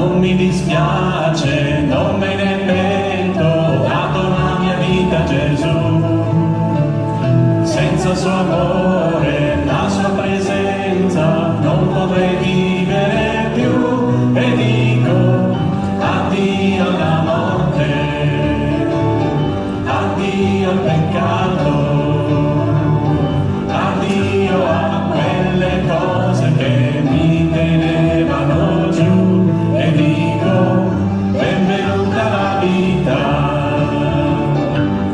non mi dispiace, non me ne pento, ho dato la mia vita a Gesù. Senza il suo amore, la sua presenza, non potrei vivere più. E dico addio alla morte, addio al peccato, addio a quelle cose che mi tenevano giù. E dico benvenuta la vita,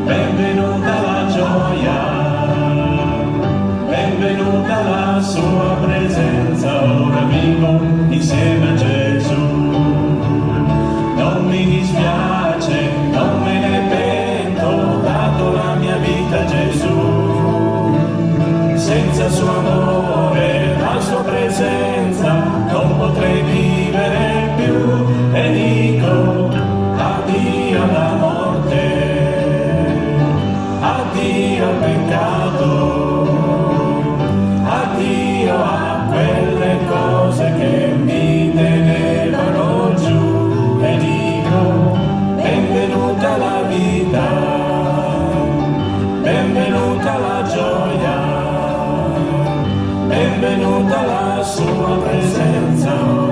benvenuta la gioia, benvenuta la sua presenza. Ora vivo insieme a Gesù. Non mi dispiace, non me ne pento, ho dato la mia vita a Gesù. Senza il suo amore, la sua presenza, non potrei vivere più. E dico addio alla morte, addio al peccato, addio a quelle cose che mi tenevano giù. E dico benvenuta la vita, benvenuta la gioia, benvenuta la sua presenza.